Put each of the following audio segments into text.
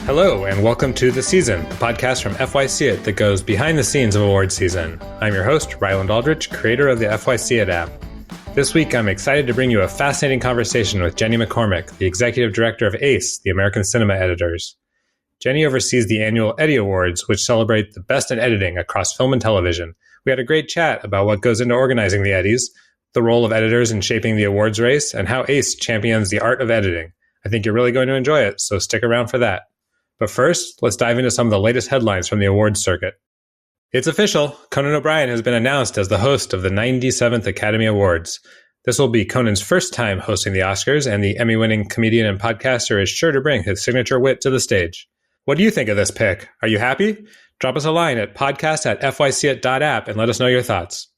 Hello, and welcome to The Season, a podcast from FYCit that goes behind the scenes of awards season. I'm your host, Ryland Aldrich, creator of the FYCit app. This week, I'm excited to bring you a fascinating conversation with Jenni McCormick, the executive director of ACE, the American Cinema Editors. Jenni oversees the annual Eddie Awards, which celebrate the best in editing across film and television. We had a great chat about what goes into organizing the Eddies, the role of editors in shaping the awards race, and how ACE champions the art of editing. I think you're really going to enjoy it, so stick around for that. But first, let's dive into some of the latest headlines from the awards circuit. It's official. Conan O'Brien has been announced as the host of the 97th Academy Awards. This will be Conan's first time hosting the Oscars, and the Emmy-winning comedian and podcaster is sure to bring his signature wit to the stage. What do you think of this pick? Are you happy? Drop us a line at podcast@fycit.app and let us know your thoughts.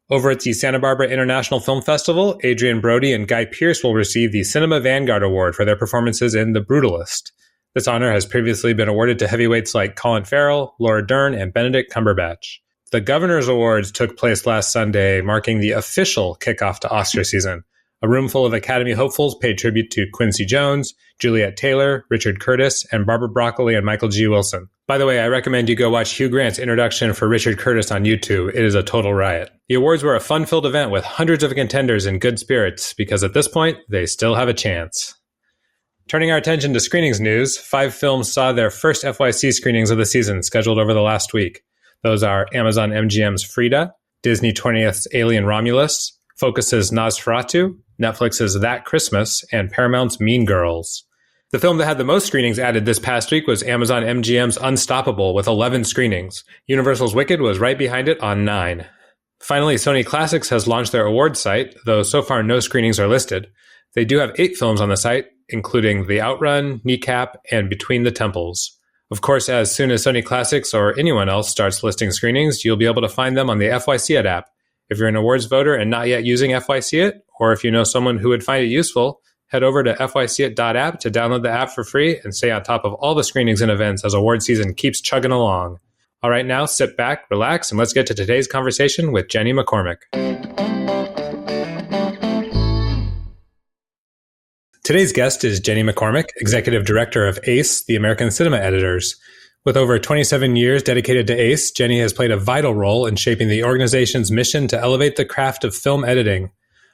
Over at the Santa Barbara International Film Festival, Adrian Brody and Guy Pearce will receive the Cinema Vanguard Award for their performances in The Brutalist. This honor has previously been awarded to heavyweights like Colin Farrell, Laura Dern, and Benedict Cumberbatch. The Governor's Awards took place last Sunday, marking the official kickoff to Oscar season. A room full of Academy hopefuls paid tribute to Quincy Jones, Juliette Taylor, Richard Curtis, and Barbara Broccoli and Michael G. Wilson. By the way, I recommend you go watch Hugh Grant's introduction for Richard Curtis on YouTube. It is a total riot. The awards were a fun-filled event with hundreds of contenders in good spirits, because at this point, they still have a chance. Turning our attention to screenings news, 5 films saw their first FYC screenings of the season scheduled over the last week. Those are Amazon MGM's Frida, Disney 20th's Alien Romulus, Focus's Nosferatu, Netflix's That Christmas, and Paramount's Mean Girls. The film that had the most screenings added this past week was Amazon MGM's Unstoppable with 11 screenings. Universal's Wicked was right behind it on 9. Finally, Sony Classics has launched their awards site, though so far no screenings are listed. They do have 8 films on the site, including The Outrun, Kneecap, and Between the Temples. Of course, as soon as Sony Classics or anyone else starts listing screenings, you'll be able to find them on the FYCit app. If you're an awards voter and not yet using FYCit, or if you know someone who would find it useful, head over to fycit.app to download the app for free and stay on top of all the screenings and events as award season keeps chugging along. All right, now sit back, relax, and let's get to today's conversation with Jenni McCormick. Today's guest is Jenni McCormick, Executive Director of ACE, the American Cinema Editors. With over 27 years dedicated to ACE, Jenni has played a vital role in shaping the organization's mission to elevate the craft of film editing.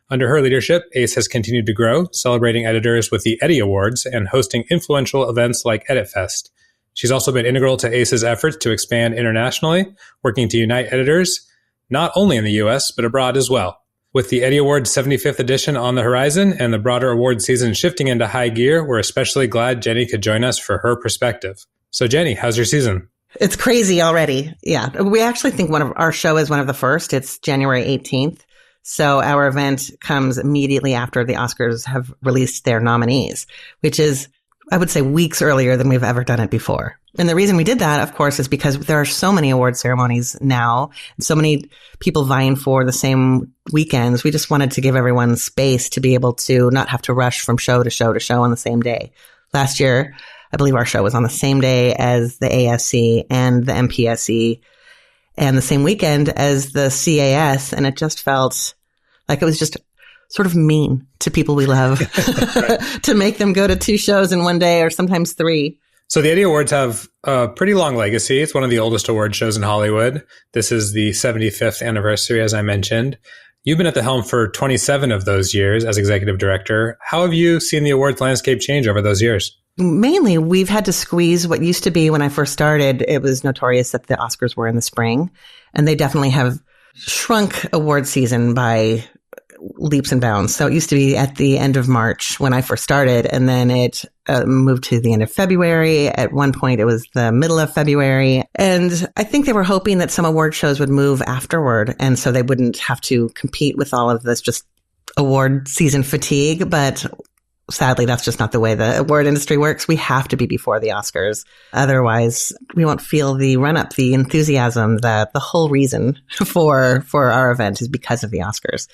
Under her leadership, ACE has continued to grow, celebrating editors with the Eddie Awards and hosting influential events like EditFest. She's also been integral to ACE's efforts to expand internationally, working to unite editors, not only in the U.S., but abroad as well. With the Eddie Awards 75th edition on the horizon and the broader award season shifting into high gear, we're especially glad Jenni could join us for her perspective. So Jenni, how's your season? It's crazy already. Yeah. We actually think our show is one of the first. It's January 18th. So our event comes immediately after the Oscars have released their nominees, which is, I would say, weeks earlier than we've ever done it before. And the reason we did that, of course, is because there are so many award ceremonies now, so many people vying for the same weekends. We just wanted to give everyone space to be able to not have to rush from show to show to show on the same day. Last year, I believe our show was on the same day as the ASC and the MPSC and the same weekend as the CAS. And it just felt like it was just sort of mean to people we love to make them go to 2 shows in one day or sometimes 3. So the Eddie Awards have a pretty long legacy. It's one of the oldest award shows in Hollywood. This is the 75th anniversary, as I mentioned. You've been at the helm for 27 of those years as executive director. How have you seen the awards landscape change over those years? Mainly, we've had to squeeze what used to be when I first started. It was notorious that the Oscars were in the spring, and they definitely have shrunk award season by leaps and bounds. So it used to be at the end of March when I first started, and then it moved to the end of February. At one point, it was the middle of February. And I think they were hoping that some award shows would move afterward, and so they wouldn't have to compete with all of this just award season fatigue. But sadly, that's just not the way the award industry works. We have to be before the Oscars. Otherwise, we won't feel the run-up, the enthusiasm, that the whole reason for our event is because of the Oscars.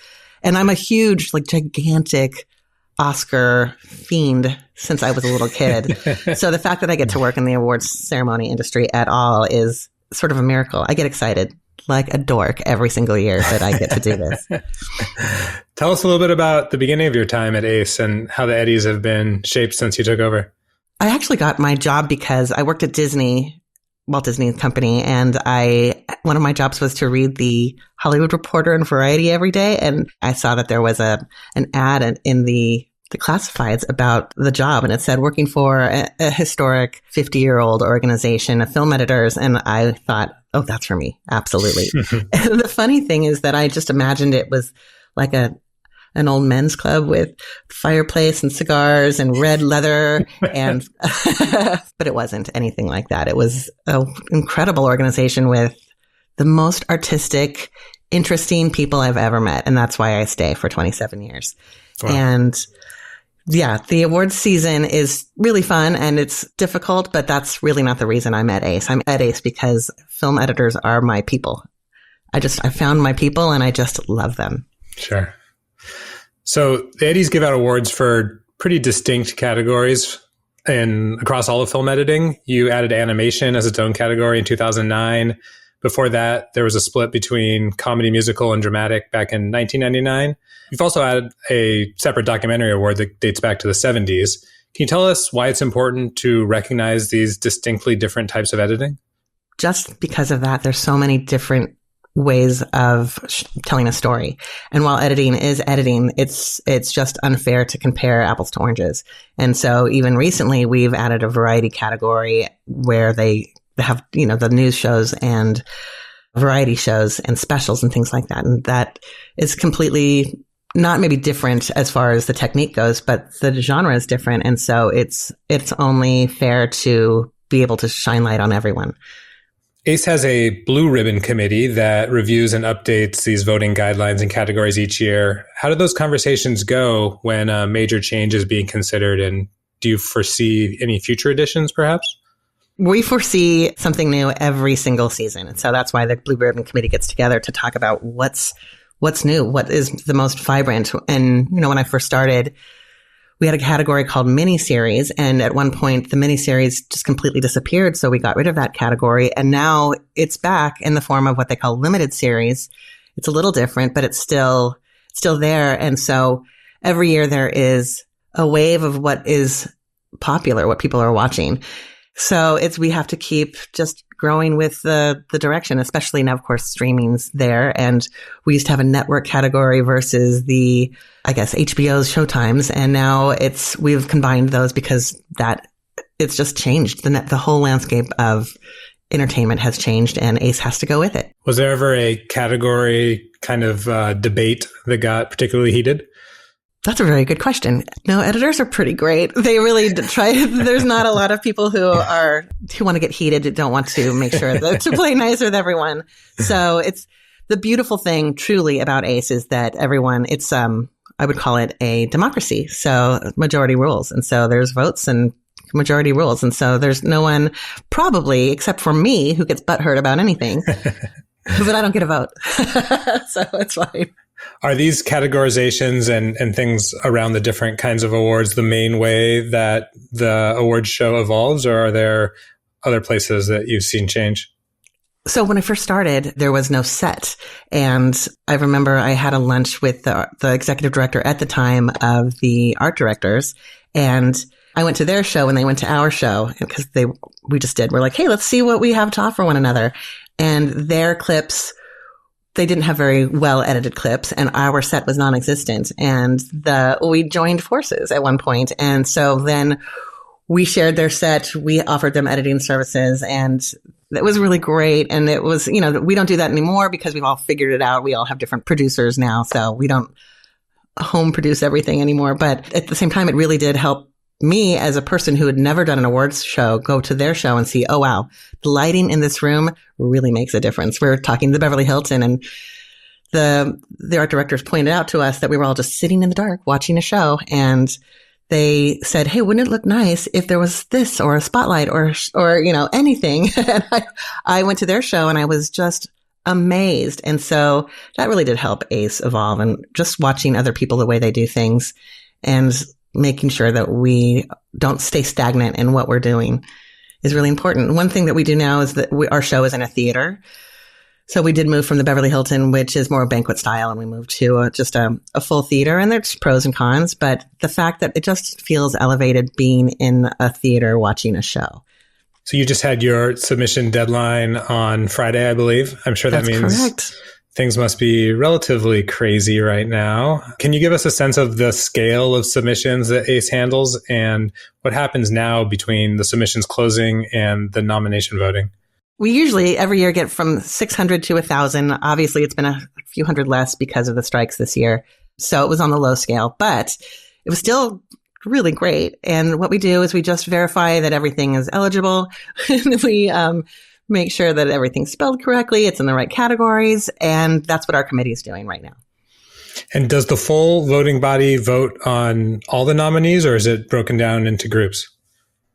And I'm a huge, gigantic Oscar fiend since I was a little kid. So the fact that I get to work in the awards ceremony industry at all is sort of a miracle. I get excited. like a dork every single year that I get to do this. Tell us a little bit about the beginning of your time at ACE and how the Eddies have been shaped since you took over. I actually got my job because I worked at Disney, Walt Disney Company, and one of my jobs was to read the Hollywood Reporter and Variety every day. And I saw that there was an ad in the classifieds about the job, and it said working for a historic 50-year-old organization of film editors. And I thought, oh, that's for me. Absolutely. And the funny thing is that I just imagined it was like an old men's club with fireplace and cigars and red leather and but it wasn't anything like that. It was an incredible organization with the most artistic, interesting people I've ever met. And that's why I stay for 27 years. Wow. And yeah, the awards season is really fun and it's difficult, but that's really not the reason I'm at ACE. I'm at ACE because film editors are my people. I found my people and I just love them. Sure. So the Eddies give out awards for pretty distinct categories and across all of film editing. You added animation as its own category in 2009. Before that, there was a split between comedy, musical, and dramatic back in 1999. You've also added a separate documentary award that dates back to the 70s. Can you tell us why it's important to recognize these distinctly different types of editing? Just because of that, there's so many different ways of telling a story. And while editing is editing, it's just unfair to compare apples to oranges. And so even recently, we've added a variety category where they have, the news shows and variety shows and specials and things like that. And that is completely not maybe different as far as the technique goes, but the genre is different. And so it's only fair to be able to shine light on everyone. ACE has a blue ribbon committee that reviews and updates these voting guidelines and categories each year. How do those conversations go when a major change is being considered? And do you foresee any future additions, perhaps? We foresee something new every single season. And so that's why the blue ribbon committee gets together to talk about what's new, what is the most vibrant. And, when I first started, we had a category called miniseries, and at one point the miniseries just completely disappeared. So we got rid of that category, and now it's back in the form of what they call limited series. It's a little different, but it's still there. And so every year there is a wave of what is popular, what people are watching. So we have to keep just growing with the direction, especially now, of course, streaming's there. And we used to have a network category versus HBO's Showtimes. And now we've combined those because it's just changed. The whole landscape of entertainment has changed and ACE has to go with it. Was there ever a category kind of debate that got particularly heated? That's a very good question. No, editors are pretty great. They really try. There's not a lot of people who want to get heated, don't want to make sure to play nice with everyone. So it's the beautiful thing truly about ACE is that everyone, I would call it a democracy. So majority rules. And so there's votes and majority rules. And so there's no one probably except for me who gets butthurt about anything, but I don't get a vote. So it's fine. Are these categorizations and things around the different kinds of awards the main way that the awards show evolves, or are there other places that you've seen change? So when I first started, there was no set. And I remember I had a lunch with the executive director at the time of the art directors. And I went to their show and they went to our show because we just did. We're like, hey, let's see what we have to offer one another. And their clips, they didn't have very well edited clips, and our set was non-existent. And we joined forces at one point. And so then we shared their set. We offered them editing services, and it was really great. And it was, we don't do that anymore because we've all figured it out. We all have different producers now, so we don't home produce everything anymore. But at the same time, it really did help me as a person who had never done an awards show go to their show and see, oh, wow, the lighting in this room really makes a difference. We're talking to the Beverly Hilton, and the art directors pointed out to us that we were all just sitting in the dark watching a show. And they said, hey, wouldn't it look nice if there was this or a spotlight or anything? And I went to their show and I was just amazed. And so that really did help ACE evolve, and just watching other people the way they do things and making sure that we don't stay stagnant in what we're doing is really important. One thing that we do now is that our show is in a theater. So we did move from the Beverly Hilton, which is more banquet style, and we moved to just a full theater. And there's pros and cons, but the fact that it just feels elevated being in a theater watching a show. So you just had your submission deadline on Friday, I believe. I'm sure that means correct. Things must be relatively crazy right now. Can you give us a sense of the scale of submissions that ACE handles and what happens now between the submissions closing and the nomination voting? We usually every year get from 600 to 1,000. Obviously, it's been a few hundred less because of the strikes this year. So it was on the low scale, but it was still really great. And what we do is we just verify that everything is eligible. And we make sure that everything's spelled correctly. It's in the right categories. And that's what our committee is doing right now. And does the full voting body vote on all the nominees, or is it broken down into groups?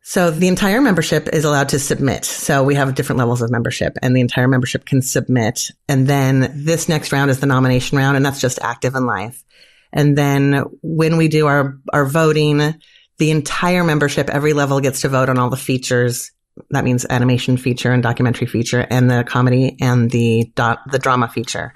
So the entire membership is allowed to submit. So we have different levels of membership, and the entire membership can submit. And then this next round is the nomination round, and that's just active and live. And then when we do our voting, the entire membership, every level gets to vote on all the features. That means animation feature and documentary feature and the comedy and the drama feature.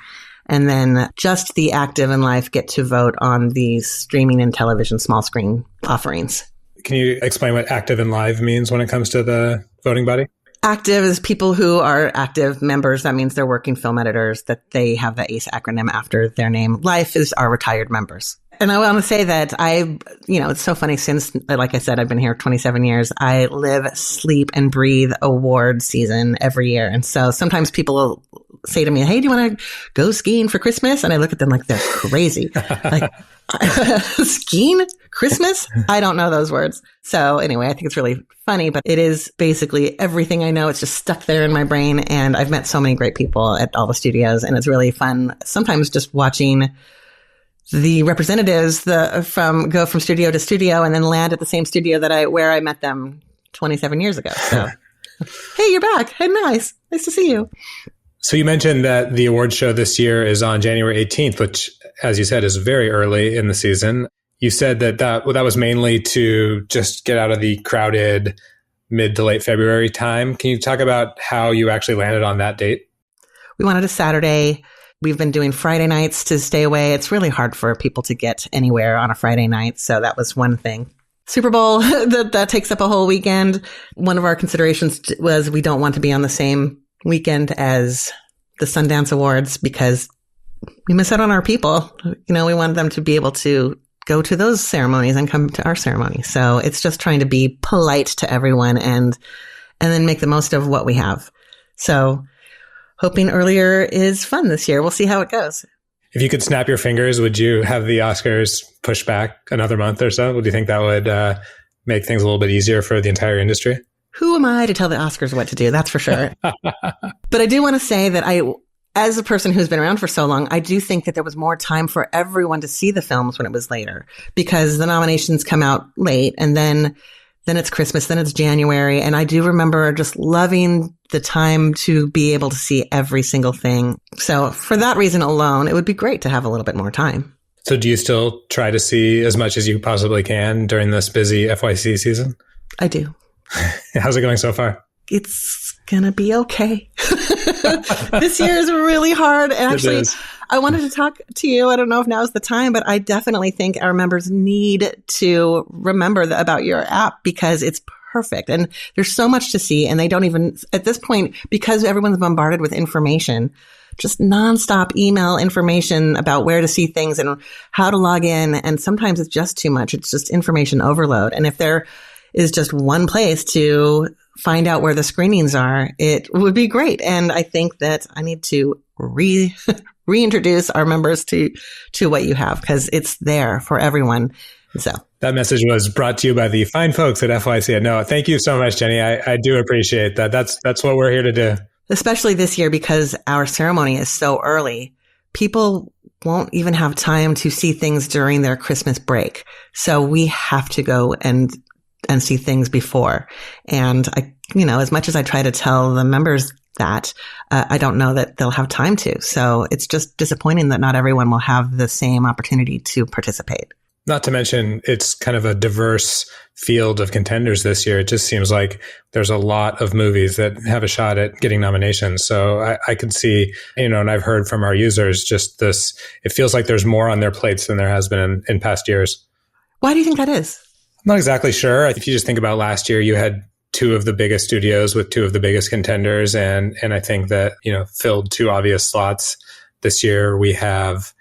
And then just the active and live get to vote on the streaming and television small screen offerings. Can you explain what active and live means when it comes to the voting body? Active is people who are active members. That means they're working film editors, that they have the ACE acronym after their name. Life is our retired members. And I want to say that it's so funny since, like I said, I've been here 27 years. I live, sleep, and breathe award season every year. And so sometimes people will say to me, hey, do you want to go skiing for Christmas? And I look at them like they're crazy. Like, skiing? Christmas? I don't know those words. So anyway, I think it's really funny, but it is basically everything I know. It's just stuck there in my brain. And I've met so many great people at all the studios, and it's really fun. Sometimes just watching the representatives go from studio to studio and then land at the same studio where I met them 27 years ago. So, hey, you're back. Hey, nice to see you. So you mentioned that the awards show this year is on January 18th, which, as you said, is very early in the season. You said that was mainly to just get out of the crowded mid to late February time. Can you talk about how you actually landed on that date? We wanted a Saturday. We've been doing Friday nights to stay away. It's really hard for people to get anywhere on a Friday night. So that was one thing. Super Bowl, that takes up a whole weekend. One of our considerations was we don't want to be on the same weekend as the Sundance Awards because we miss out on our people. We want them to be able to go to those ceremonies and come to our ceremony. So it's just trying to be polite to everyone and then make the most of what we have. So hoping earlier is fun this year. We'll see how it goes. If you could snap your fingers, would you have the Oscars push back another month or so? Do you think that would make things a little bit easier for the entire industry? Who am I to tell the Oscars what to do? That's for sure. But I do want to say that as a person who's been around for so long, I do think that there was more time for everyone to see the films when it was later because the nominations come out late and then it's Christmas, then it's January. And I do remember just loving the time to be able to see every single thing. So for that reason alone, it would be great to have a little bit more time. So do you still try to see as much as you possibly can during this busy FYC season? I do. How's it going so far? It's going to be okay. This year is really hard. And actually, I wanted to talk to you. I don't know if now is the time, but I definitely think our members need to remember about your app because it's perfect. And there's so much to see. And they don't even, at this point, because everyone's bombarded with information, just nonstop email information about where to see things and how to log in. And sometimes it's just too much. It's just information overload. And if there is just one place to find out where the screenings are, it would be great. And I think that I need to reintroduce our members to what you have because it's there for everyone. So that message was brought to you by the fine folks at FYCit. No, thank you so much, Jenny. I do appreciate that. That's what we're here to do. Especially this year because our ceremony is so early. People won't even have time to see things during their Christmas break. So we have to go and see things before. And as much as I try to tell the members that, I don't know that they'll have time to. So it's just disappointing that not everyone will have the same opportunity to participate. Not to mention, it's kind of a diverse field of contenders this year. It just seems like there's a lot of movies that have a shot at getting nominations. So I could see, and I've heard from our users just this, it feels like there's more on their plates than there has been in past years. Why do you think that is? I'm not exactly sure. If you just think about last year, you had two of the biggest studios with two of the biggest contenders. And I think that, filled two obvious slots. This year we have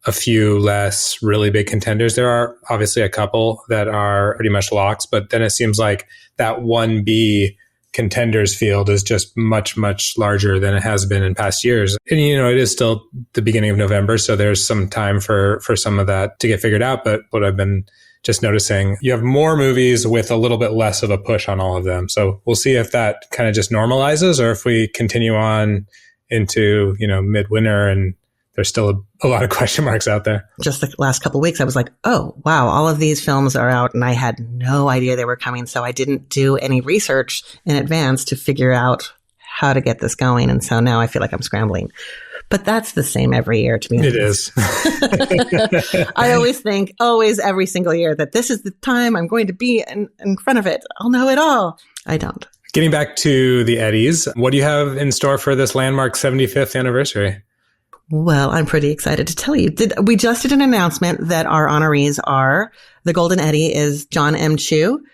a few less really big contenders. There are obviously a couple that are pretty much locks, but then it seems like that 1B contenders field is just much, much larger than it has been in past years. And, it is still the beginning of November, so there's some time for some of that to get figured out. But what I've been just noticing, you have more movies with a little bit less of a push on all of them. So we'll see if that kind of just normalizes or if we continue on into, midwinter and there's still a lot of question marks out there. Just the last couple of weeks, I was like, oh, wow, all of these films are out and I had no idea they were coming. So I didn't do any research in advance to figure out how to get this going. And so now I feel like I'm scrambling. But that's the same every year, to be honest. It is. I always think, every single year, that this is the time I'm going to be in front of it. I'll know it all. I don't. Getting back to the Eddies, what do you have in store for this landmark 75th anniversary? Well, I'm pretty excited to tell you. We just did an announcement that our honorees are, the Golden Eddie is John M. Chu,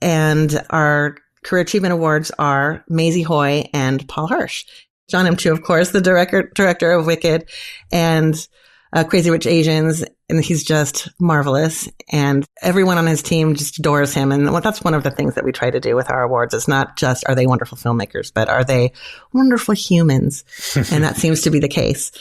and our Career Achievement Awards are Maisie Hoy and Paul Hirsch. John M. Chu, of course, the director of Wicked and Crazy Rich Asians, and he's just marvelous. And everyone on his team just adores him. And that's one of the things that we try to do with our awards. It's not just, are they wonderful filmmakers, but are they wonderful humans? And that seems to be the case.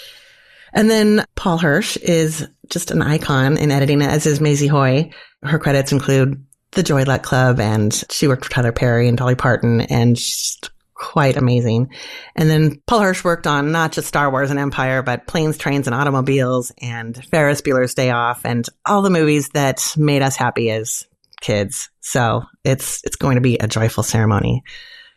And then Paul Hirsch is just an icon in editing, as is Maisie Hoy. Her credits include The Joy Luck Club, and she worked with Tyler Perry and Dolly Parton, and she's quite amazing. And then Paul Hirsch worked on not just Star Wars and Empire, but Planes, Trains, and Automobiles, and Ferris Bueller's Day Off, and all the movies that made us happy as kids. So it's going to be a joyful ceremony.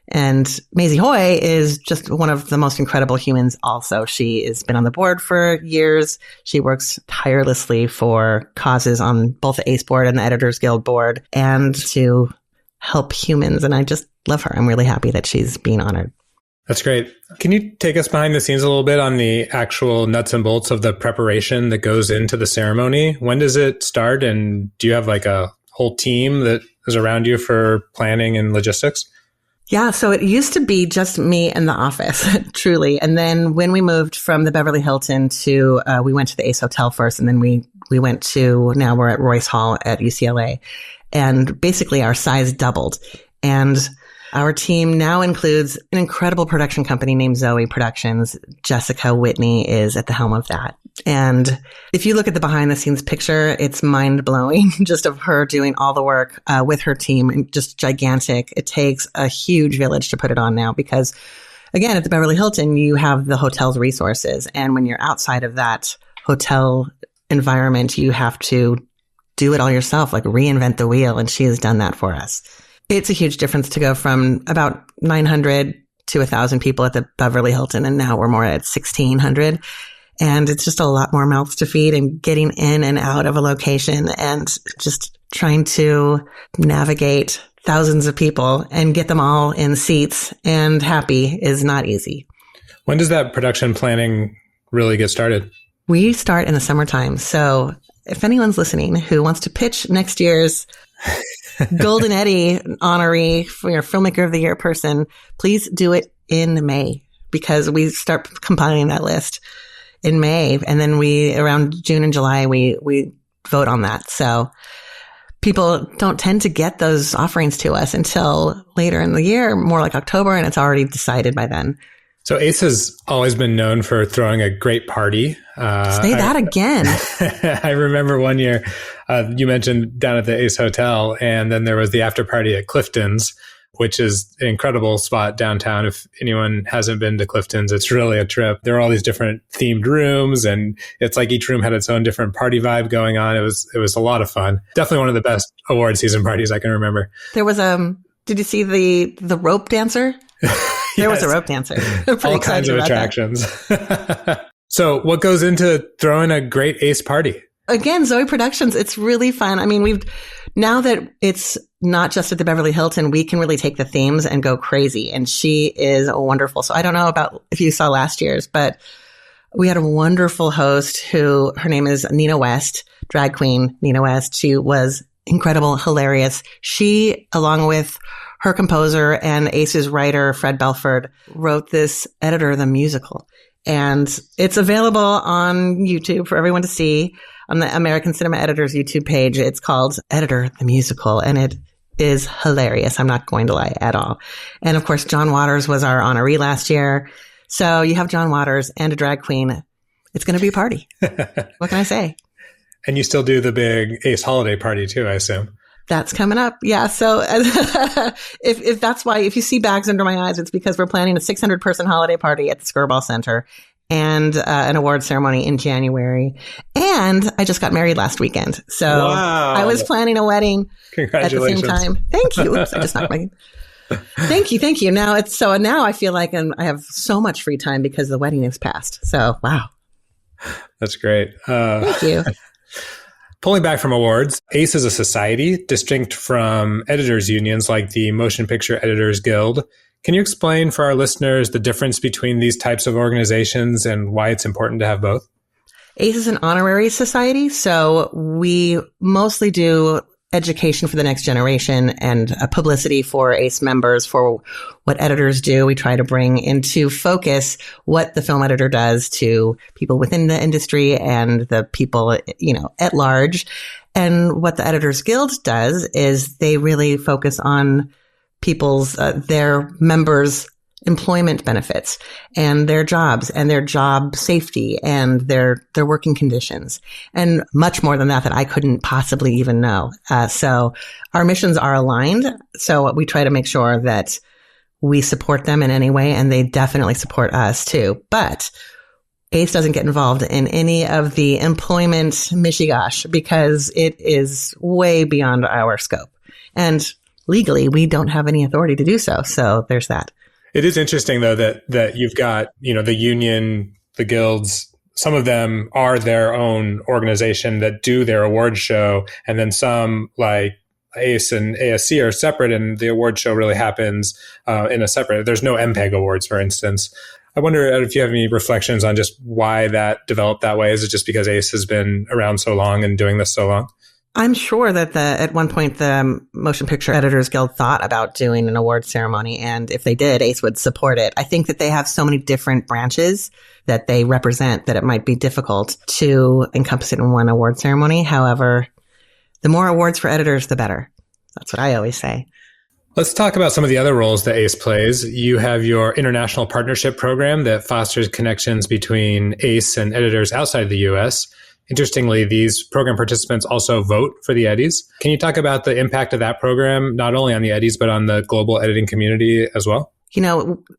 And Maisie Hoy is just one of the most incredible humans also. She has been on the board for years. She works tirelessly for causes on both the ACE board and the Editors Guild board, and to help humans. And I just love her. I'm really happy that she's being honored. That's great. Can you take us behind the scenes a little bit on the actual nuts and bolts of the preparation that goes into the ceremony? When does it start? And do you have like a whole team that is around you for planning and logistics? Yeah, so it used to be just me and the office, truly. And then when we moved from the Beverly Hilton to, we went to the Ace Hotel first, and then we went to, now we're at Royce Hall at UCLA. And basically our size doubled. And our team now includes an incredible production company named Zoe Productions. Jessica Whitney is at the helm of that. And if you look at the behind the scenes picture, it's mind blowing just of her doing all the work with her team, and just gigantic. It takes a huge village to put it on now because, again, at the Beverly Hilton, you have the hotel's resources. And when you're outside of that hotel environment, you have to do it all yourself, like reinvent the wheel. And she has done that for us. It's a huge difference to go from about 900 to 1,000 people at the Beverly Hilton. And now we're more at 1,600. And it's just a lot more mouths to feed, and getting in and out of a location and just trying to navigate thousands of people and get them all in seats and happy is not easy. When does that production planning really get started? We start in the summertime. So if anyone's listening who wants to pitch next year's Golden Eddie honoree for your Filmmaker of the Year person, please do it in May, because we start compiling that list in May. And then around June and July, we vote on that. So people don't tend to get those offerings to us until later in the year, more like October, and it's already decided by then. So ACE has always been known for throwing a great party. Say that again. I remember one year you mentioned down at the ACE Hotel, and then there was the after party at Clifton's, which is an incredible spot downtown. If anyone hasn't been to Clifton's, it's really a trip. There are all these different themed rooms, and it's like each room had its own different party vibe going on. It was a lot of fun. Definitely one of the best award season parties I can remember. There was did you see the rope dancer? There was a rope dancer. All kinds of attractions. So what goes into throwing a great ACE party? Again, Zoe Productions, it's really fun. I mean, now that it's not just at the Beverly Hilton, we can really take the themes and go crazy. And she is wonderful. So I don't know about if you saw last year's, but we had a wonderful host her name is Nina West, drag queen Nina West. She was incredible, hilarious. She, along with her composer and Ace's writer, Fred Belford, wrote this Editor the Musical. And it's available on YouTube for everyone to see on the American Cinema Editors YouTube page. It's called Editor the Musical, and it is hilarious. I'm not going to lie at all. And of course, John Waters was our honoree last year. So you have John Waters and a drag queen. It's going to be a party. What can I say? And you still do the big Ace holiday party too, I assume. That's coming up. Yeah. So if that's why, if you see bags under my eyes, it's because we're planning a 600-person holiday party at the Skirball Center and an award ceremony in January. And I just got married last weekend. So wow. I was planning a wedding at the same time. Thank you. Oops, I just knocked my... Thank you. Now I feel like I have so much free time because the wedding is past. So, wow. That's great. Thank you. Pulling back from awards, ACE is a society distinct from editors' unions like the Motion Picture Editors Guild. Can you explain for our listeners the difference between these types of organizations and why it's important to have both? ACE is an honorary society, so we mostly do education for the next generation and publicity for ACE members for what editors do. We try to bring into focus what the film editor does to people within the industry and the people, at large. And what the Editors Guild does is they really focus on people's, their members' employment benefits and their jobs and their job safety and their working conditions and much more than that I couldn't possibly even know. So our missions are aligned. So we try to make sure that we support them in any way, and they definitely support us too. But ACE doesn't get involved in any of the employment mishigash because it is way beyond our scope. And legally, we don't have any authority to do so. So there's that. It is interesting, though, that you've got, the union, the guilds, some of them are their own organization that do their award show. And then some like ACE and ASC are separate, and the award show really happens in a separate, there's no MPEG awards, for instance. I wonder if you have any reflections on just why that developed that way. Is it just because ACE has been around so long and doing this so long? I'm sure that at one point the Motion Picture Editors Guild thought about doing an award ceremony, and if they did, ACE would support it. I think that they have so many different branches that they represent that it might be difficult to encompass it in one award ceremony. However, the more awards for editors, the better. That's what I always say. Let's talk about some of the other roles that ACE plays. You have your international partnership program that fosters connections between ACE and editors outside the U.S. Interestingly, these program participants also vote for the Eddies. Can you talk about the impact of that program, not only on the Eddies, but on the global editing community as well?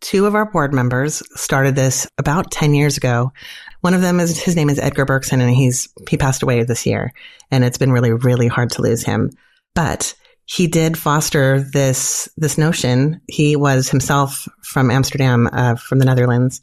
Two of our board members started this about 10 years ago. One of them his name is Edgar Berkson, and he passed away this year. And it's been really, really hard to lose him. But he did foster this notion. He was himself from Amsterdam, from the Netherlands,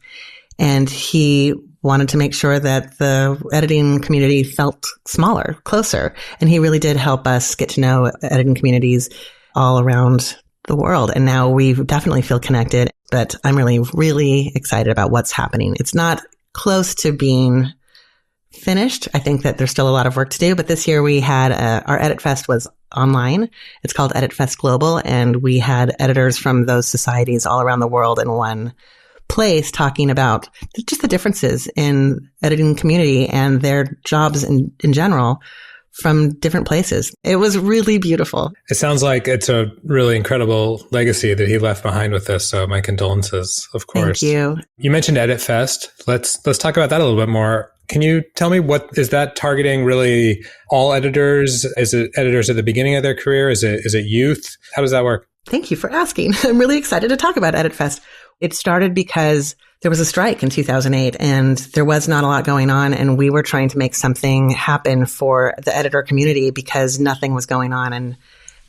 and he wanted to make sure that the editing community felt smaller, closer. And he really did help us get to know editing communities all around the world. And now we definitely feel connected, but I'm really, really excited about what's happening. It's not close to being finished. I think that there's still a lot of work to do, but this year we had our EditFest was online. It's called EditFest Global, and we had editors from those societies all around the world in one place talking about just the differences in editing community and their jobs in general from different places. It was really beautiful. It sounds like it's a really incredible legacy that he left behind with this. So my condolences, of course. Thank you. You mentioned EditFest. Let's talk about that a little bit more. Can you tell me, what is that targeting? Really all editors? Is it editors at the beginning of their career? Is it youth? How does that work? Thank you for asking. I'm really excited to talk about EditFest. It started because there was a strike in 2008 and there was not a lot going on, and we were trying to make something happen for the editor community because nothing was going on, and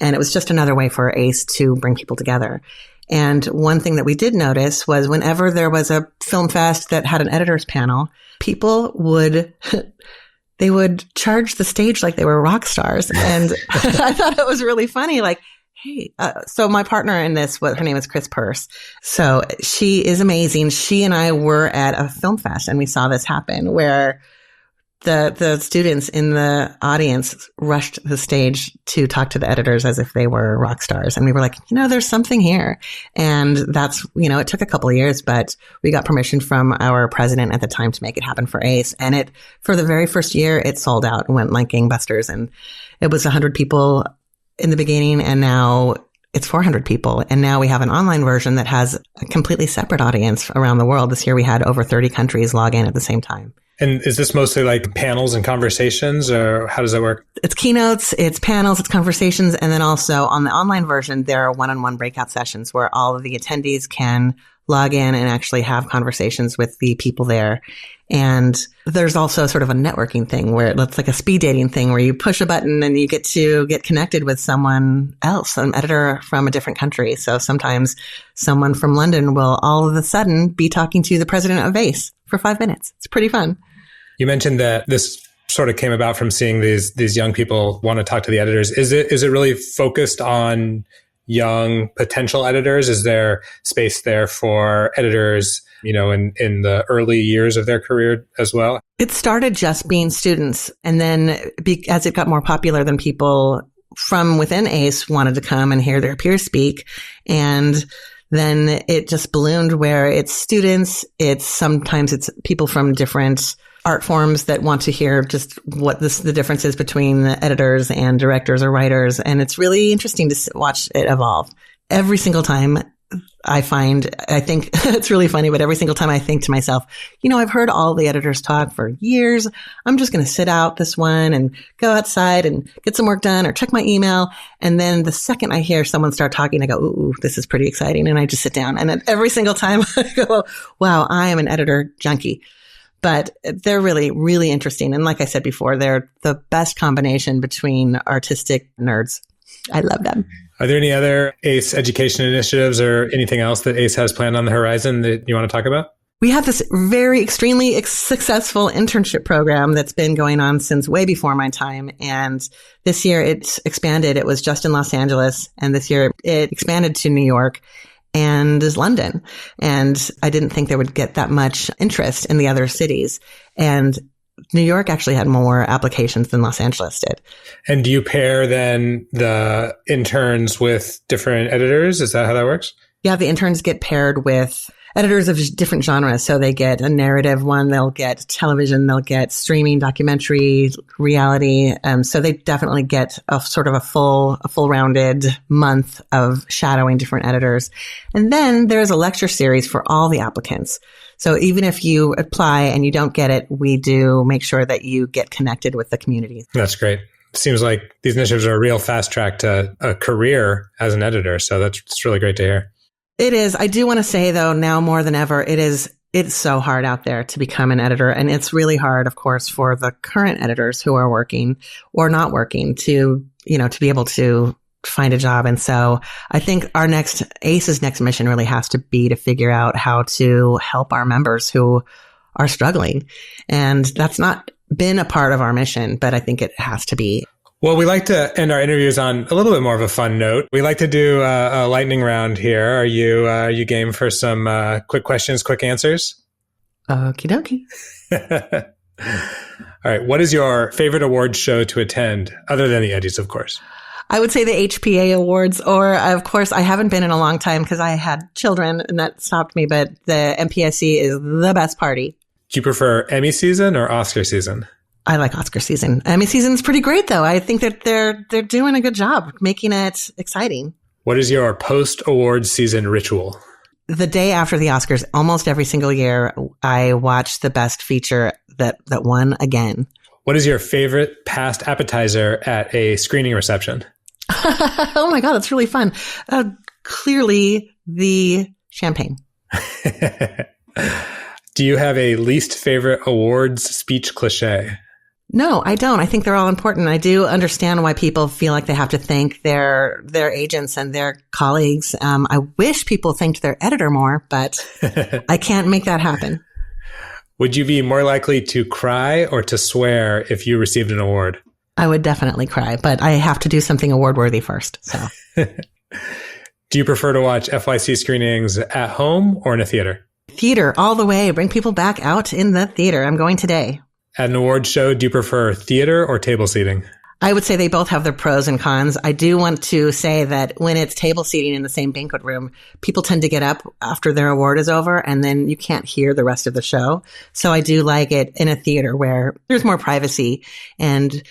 it was just another way for ACE to bring people together. And one thing that we did notice was whenever there was a film fest that had an editors panel, people would they would charge the stage like they were rock stars. And I thought it was really funny. Like, hey, so my partner in this, her name is Chris Purse. So she is amazing. She and I were at a film fest and we saw this happen where the students in the audience rushed the stage to talk to the editors as if they were rock stars. And we were like, there's something here. And that's, it took a couple of years, but we got permission from our president at the time to make it happen for ACE. And for the very first year, it sold out and went like gangbusters. And it was 100 people in the beginning. And now it's 400 people. And now we have an online version that has a completely separate audience around the world. This year we had over 30 countries log in at the same time. And is this mostly like panels and conversations, or how does that work? It's keynotes, it's panels, it's conversations. And then also on the online version, there are one-on-one breakout sessions where all of the attendees can log in and actually have conversations with the people there. And there's also sort of a networking thing where it's like a speed dating thing where you push a button and you get to get connected with someone else, an editor from a different country. So sometimes someone from London will all of a sudden be talking to the president of ACE for 5 minutes. It's pretty fun. You mentioned that this sort of came about from seeing these young people want to talk to the editors. Is it really focused on young potential editors? Is there space there for editors, in the early years of their career as well? It started just being students. And then as it got more popular, then people from within ACE wanted to come and hear their peers speak. And then it just ballooned where it's students. Sometimes it's people from different art forms that want to hear just what the difference is between the editors and directors or writers. And it's really interesting to watch it evolve. Every single time I think it's really funny, but every single time I think to myself, I've heard all the editors talk for years. I'm just going to sit out this one and go outside and get some work done or check my email. And then the second I hear someone start talking, I go, ooh, this is pretty exciting. And I just sit down. And every single time I go, wow, I am an editor junkie. But they're really, really interesting. And like I said before, they're the best combination between artistic nerds. I love them. Are there any other ACE education initiatives or anything else that ACE has planned on the horizon that you want to talk about? We have this extremely successful internship program that's been going on since way before my time. And this year it's expanded. It was just in Los Angeles. And this year it expanded to New York and London. And I didn't think there would get that much interest in the other cities. And New York actually had more applications than Los Angeles did. And do you pair then the interns with different editors? Is that how that works? Yeah, the interns get paired with editors of different genres. So they get a narrative one, they'll get television, they'll get streaming, documentary, reality. So they definitely get a sort of a full rounded month of shadowing different editors. And then there's a lecture series for all the applicants. So even if you apply and you don't get it, we do make sure that you get connected with the community. That's great. Seems like these initiatives are a real fast track to a career as an editor. So that's really great to hear. It is. I do want to say, though, now more than ever, it's so hard out there to become an editor. And it's really hard, of course, for the current editors who are working or not working to be able to find a job. And so I think ACE's next mission really has to be to figure out how to help our members who are struggling. And that's not been a part of our mission, but I think it has to be. Well, we like to end our interviews on a little bit more of a fun note. We like to do a lightning round here. Are you game for some quick questions, quick answers? Okie dokie. All right. What is your favorite awards show to attend, other than the Eddies, of course? I would say the HPA Awards, or of course, I haven't been in a long time because I had children and that stopped me, but the MPSC is the best party. Do you prefer Emmy season or Oscar season? I like Oscar season. Emmy season's pretty great, though. I think that they're doing a good job making it exciting. What is your post-awards season ritual? The day after the Oscars, almost every single year, I watch the best feature that won again. What is your favorite past appetizer at a screening reception? Oh my God, that's really fun. Clearly the champagne. Do you have a least favorite awards speech cliche? No, I don't. I think they're all important. I do understand why people feel like they have to thank their agents and their colleagues. I wish people thanked their editor more, but I can't make that happen. Would you be more likely to cry or to swear if you received an award? I would definitely cry, but I have to do something award-worthy first. So, do you prefer to watch FYC screenings at home or in a theater? Theater all the way. Bring people back out in the theater. I'm going today. At an award show, do you prefer theater or table seating? I would say they both have their pros and cons. I do want to say that when it's table seating in the same banquet room, people tend to get up after their award is over and then you can't hear the rest of the show. So I do like it in a theater where there's more privacy and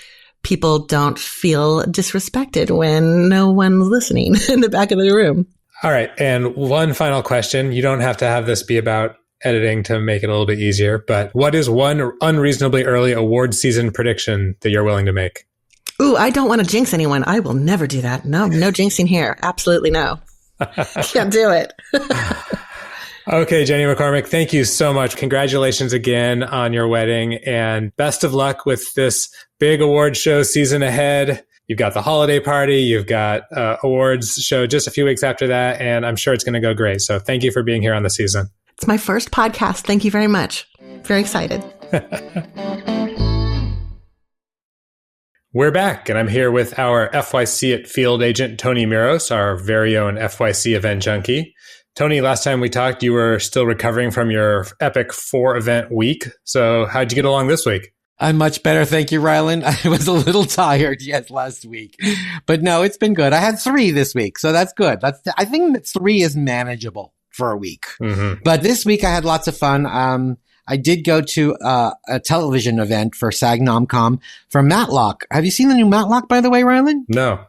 people don't feel disrespected when no one's listening in the back of the room. All right. And one final question. You don't have to have this be about editing to make it a little bit easier, but what is one unreasonably early award season prediction that you're willing to make? Ooh, I don't want to jinx anyone. I will never do that. No jinxing here. Absolutely no. Can't do it. Okay, Jenni McCormick, thank you so much. Congratulations again on your wedding and best of luck with this big award show season ahead. You've got the holiday party, you've got awards show just a few weeks after that, and I'm sure it's going to go great. So thank you for being here on the season. It's my first podcast. Thank you very much. Very excited. We're back, and I'm here with our FYCit field agent, Tony Miros, our very own FYC event junkie. Tony, last time we talked, you were still recovering from your epic 4-event week. So how'd you get along this week? I'm much better. Thank you, Ryland. I was a little tired, yes, last week. But no, it's been good. I had 3 this week, so that's good. I think that 3 is manageable for a week. Mm-hmm. But this week I had lots of fun. I did go to a television event for SAG-NOMCOM for Matlock. Have you seen the new Matlock, by the way, Ryland? No.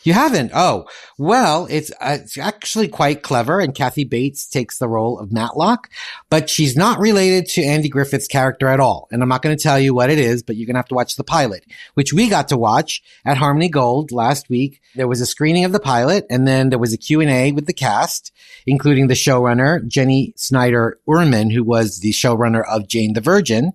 You haven't? Oh, well, it's actually quite clever, and Kathy Bates takes the role of Matlock, but she's not related to Andy Griffith's character at all. And I'm not going to tell you what it is, but you're going to have to watch the pilot, which we got to watch at Harmony Gold last week. There was a screening of the pilot, and then there was a Q&A with the cast, including the showrunner, Jenny Snyder-Urman, who was the showrunner of Jane the Virgin,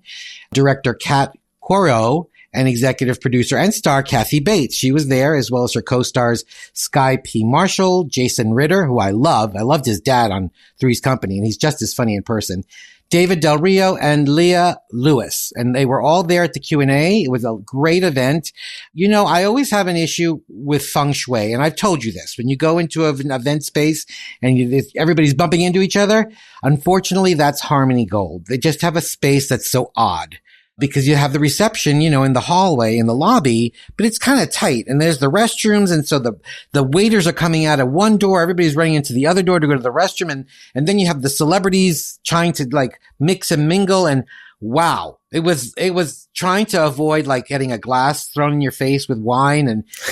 director Kat Coreau, and executive producer and star Kathy Bates. She was there, as well as her co-stars Sky P. Marshall, Jason Ritter, who I love. I loved his dad on Three's Company, and he's just as funny in person. David Del Rio and Leah Lewis. And they were all there at the Q&A. It was a great event. You know, I always have an issue with feng shui, and I've told you this. When you go into an event space and everybody's bumping into each other, unfortunately, that's Harmony Gold. They just have a space that's so odd. Because you have the reception, you know, in the hallway, in the lobby, but it's kind of tight. And there's the restrooms. And so the waiters are coming out of one door. Everybody's running into the other door to go to the restroom. And then you have the celebrities trying to like mix and mingle. And wow, it was trying to avoid like getting a glass thrown in your face with wine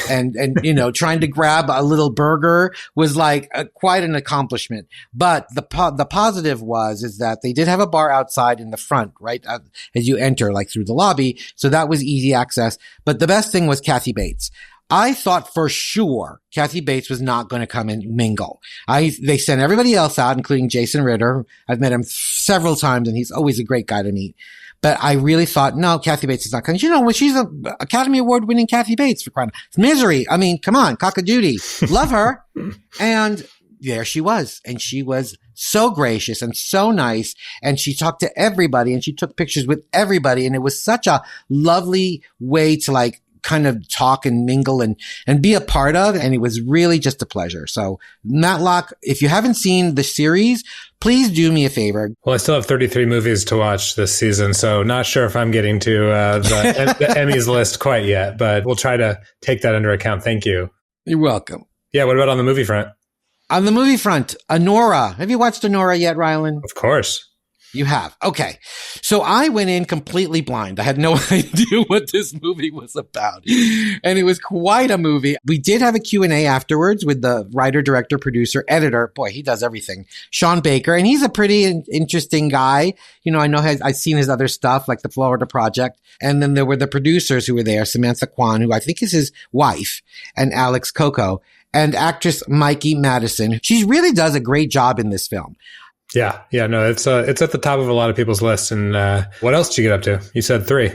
and, you know, trying to grab a little burger was like quite an accomplishment. But the positive is that they did have a bar outside in the front, right? As you enter, like through the lobby. So that was easy access. But the best thing was Kathy Bates. I thought for sure Kathy Bates was not going to come and mingle. They sent everybody else out, including Jason Ritter. I've met him several times and he's always a great guy to meet. But I really thought, no, Kathy Bates is not coming. You know, well, she's an Academy Award winning Kathy Bates for crying. Misery. I mean, come on, cock-a-doodie. Love her. And there she was. And she was so gracious and so nice. And she talked to everybody and she took pictures with everybody. And it was such a lovely way to like kind of talk and mingle and be a part of. And it was really just a pleasure. So Matlock, if you haven't seen the series, please do me a favor. Well, I still have 33 movies to watch this season, so not sure if I'm getting to the Emmys list quite yet, but we'll try to take that under account. Thank you. You're welcome. Yeah, what about on the movie front? On the movie front, Anora. Have you watched Anora yet, Ryland? Of course. You have. Okay. So I went in completely blind. I had no idea what this movie was about. And it was quite a movie. We did have a Q&A afterwards with the writer, director, producer, editor. Boy, he does everything. Sean Baker. And he's a pretty interesting guy. You know, I know I've seen his other stuff like the Florida Project. And then there were the producers who were there, Samantha Kwan, who I think is his wife, and Alex Coco, and actress Mikey Madison. She really does a great job in this film. Yeah. No, it's at the top of a lot of people's lists. And what else did you get up to? You said 3.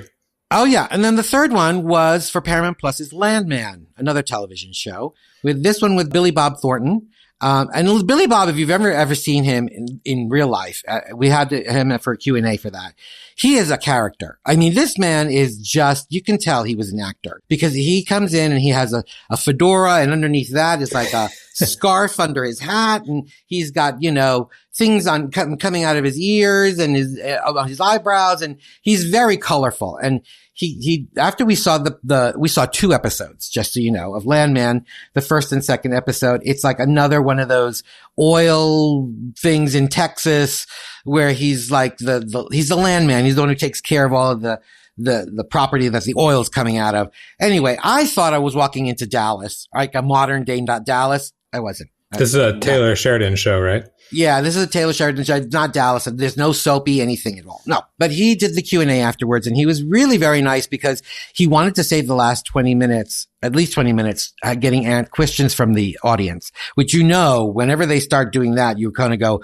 Oh, yeah. And then the third one was for Paramount Plus's Landman, another television show. With this one with Billy Bob Thornton, And Billy Bob, if you've ever seen him in real life, we had him for a Q&A for that. He is a character. I mean, this man is just, you can tell he was an actor because he comes in and he has a fedora, and underneath that is like a scarf under his hat, and he's got, things coming out of his ears and his eyebrows, and he's very colorful. And he after we saw we saw 2 episodes, just so you know, of Landman, the first and second episode. It's like another one of those oil things in Texas where he's like he's the landman. He's the one who takes care of all of the property that the oil's coming out of. Anyway, I thought I was walking into Dallas, like a modern day Dallas. I wasn't. This is a Taylor Sheridan show, right? Yeah, this is a Taylor Sheridan show, not Dallas. There's no soapy anything at all. No, but he did the Q&A afterwards, and he was really very nice because he wanted to save the last 20 minutes, at least 20 minutes, getting questions from the audience, which, whenever they start doing that, you kind of go,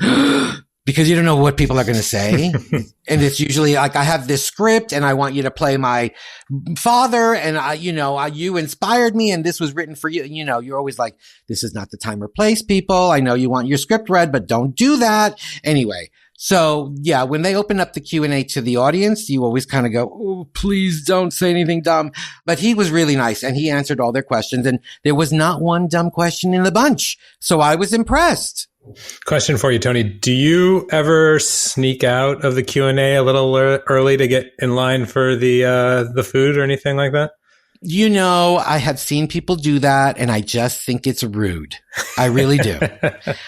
because you don't know what people are going to say. And it's usually like, I have this script and I want you to play my father, and you inspired me and this was written for you. You're always like, this is not the time or place, people. I know you want your script read, but don't do that. Anyway. So yeah, when they open up the Q&A to the audience, you always kind of go, oh, please don't say anything dumb. But he was really nice and he answered all their questions, and there was not one dumb question in the bunch. So I was impressed. Question for you, Tony. Do you ever sneak out of the Q&A a little early to get in line for the food or anything like that? I have seen people do that, and I just think it's rude. I really do.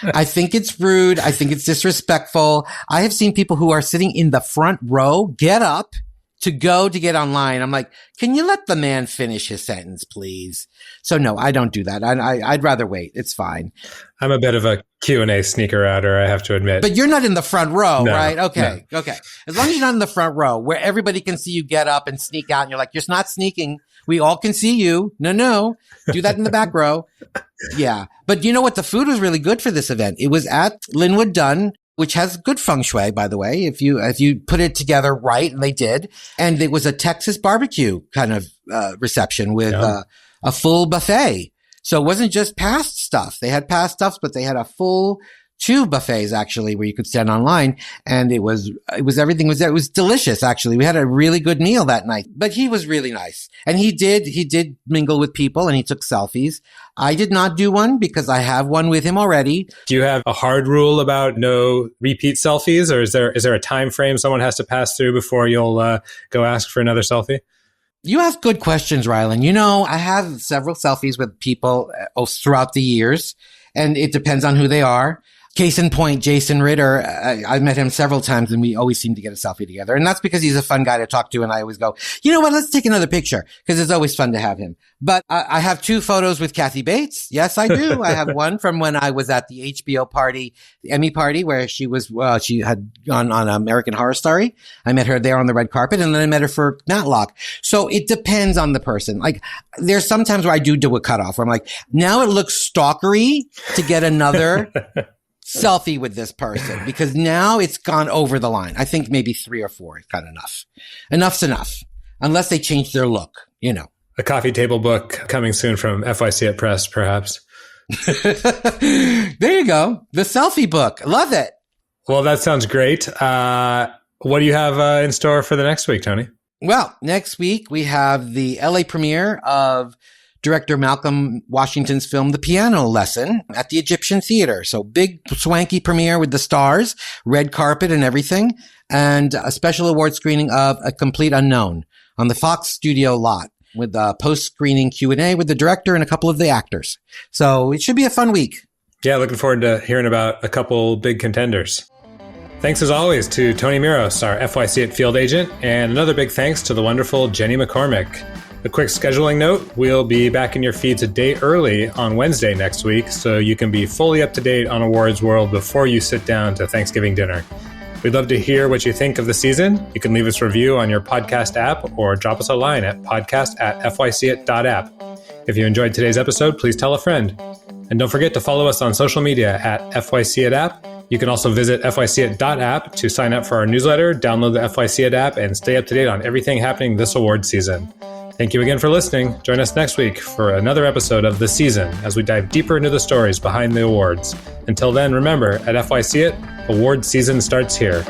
I think it's rude. I think it's disrespectful. I have seen people who are sitting in the front row get up to get online. I'm like, can you let the man finish his sentence, please? So no, I don't do that. I'd rather wait. It's fine. I'm a bit of a Q&A sneaker outer, I have to admit. But you're not in the front row, No, right? Okay. no. Okay. As long as you're not in the front row where everybody can see you get up and sneak out, and you're like, you're not sneaking. We all can see you. No. Do that in the back row. Yeah. But you know what? The food was really good for this event. It was at Linwood Dunn, which has good feng shui, by the way, if you put it together right, and they did. And it was a Texas barbecue kind of reception with a full buffet. So it wasn't just past stuff. They had past stuff, but they had a full 2 buffets actually where you could stand online, and everything was there. It was delicious, actually. We had a really good meal that night. But he was really nice. And he did mingle with people, and he took selfies. I did not do one because I have one with him already. Do you have a hard rule about no repeat selfies, or is there a time frame someone has to pass through before you'll go ask for another selfie? You ask good questions, Ryland. I have several selfies with people throughout the years, and it depends on who they are. Case in point, Jason Ritter, I've met him several times, and we always seem to get a selfie together. And that's because he's a fun guy to talk to. And I always go, you know what? Let's take another picture, because it's always fun to have him. But I have 2 photos with Kathy Bates. Yes, I do. I have one from when I was at the HBO party, the Emmy party, where she had gone on American Horror Story. I met her there on the red carpet, and then I met her for Matlock. So it depends on the person. Like, there's sometimes where I do a cutoff where I'm like, now it looks stalkery to get another selfie with this person, because now it's gone over the line. I think maybe 3 or 4 is kind of enough. Enough's enough. Unless they change their look, A coffee table book coming soon from FYCit Press, perhaps. There you go. The selfie book. Love it. Well, that sounds great. What do you have in store for the next week, Tony? Well, next week we have the LA premiere of director Malcolm Washington's film, The Piano Lesson, at the Egyptian Theater. So big, swanky premiere with the stars, red carpet and everything, and a special award screening of A Complete Unknown on the Fox Studio lot with a post-screening Q&A with the director and a couple of the actors. So it should be a fun week. Yeah, looking forward to hearing about a couple big contenders. Thanks as always to Tony Miros, our FYCit field agent, and another big thanks to the wonderful Jenni McCormick. A quick scheduling note, we'll be back in your feeds a day early on Wednesday next week, so you can be fully up to date on Awards World before you sit down to Thanksgiving dinner. We'd love to hear what you think of the season. You can leave us a review on your podcast app or drop us a line at podcast@fycit.app. If you enjoyed today's episode, please tell a friend. And don't forget to follow us on social media at FYCit.app. You can also visit FYCit.app to sign up for our newsletter, download the FYCit app, and stay up to date on everything happening this award season. Thank you again for listening. Join us next week for another episode of The Season as we dive deeper into the stories behind the awards. Until then, remember, at FYCit, award season starts here.